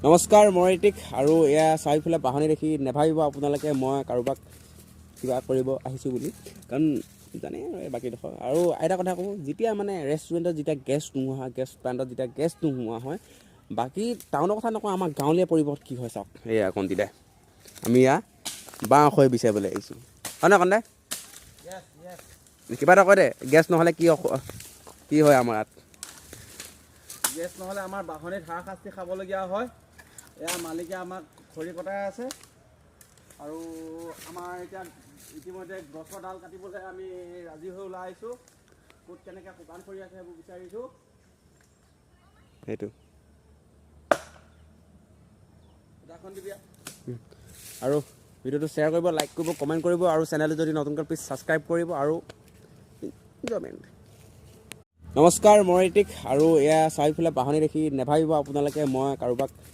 নমস্কাৰ, মই ঋতিক আৰু এয়া চাৰিওফালে বাহনি দেখি নেভাবিব আপোনালোকে মই কাৰোবাক কিবা কৰিব আহিছোঁ বুলি, কাৰণ জানে বাকীডোখৰ। আৰু এটা কথা কওঁ, যেতিয়া মানে ৰেষ্টুৰেণ্টত যেতিয়া গেছ প্লাণ্টত যেতিয়া গেছ নোহোৱা হয়, বাকী টাউনৰ কথা নকওঁ, আমাৰ গাঁৱলীয়া পৰিৱেশ কি হয় চাওক। এয়া কণ্টিদাই আমি এয়া বাঁহ হৈ বিচাৰিবলৈ আহিছোঁ, হয় নহয় কণ্টাই? কিবা এটা কয় দে, গেছ নহ'লে কি হয় আমাৰ ইয়াত? গেছ নহ'লে আমাৰ বাহনিত হাৰাশাস্তি খাবলগীয়া হয়। এয়া মালিকে আমাক খৰি কটাই আছে আৰু আমাৰ এতিয়া ইতিমধ্যে গছৰ ডাল কাটিবলৈ আমি ৰাজি হৈ ওলাই আহিছোঁ। ক'ত কেনেকৈ শুকান খৰি আছে সেইবোৰ বিচাৰিছোঁ। সেইটো উদাহৰণ দিবি আৰু ভিডিঅ'টো শ্বেয়াৰ কৰিব, লাইক কৰিব, কমেণ্ট কৰিব আৰু চেনেলটো যদি নতুনকৈ প্লিজ ছাবস্ক্ৰাইব কৰিব আৰু ইনজয়মেণ্ট। নমস্কাৰ, মই ঋতিক আৰু এয়া চাৰিওফালে বাহনি দেখি নেভাবিব আপোনালোকে মই কাৰোবাক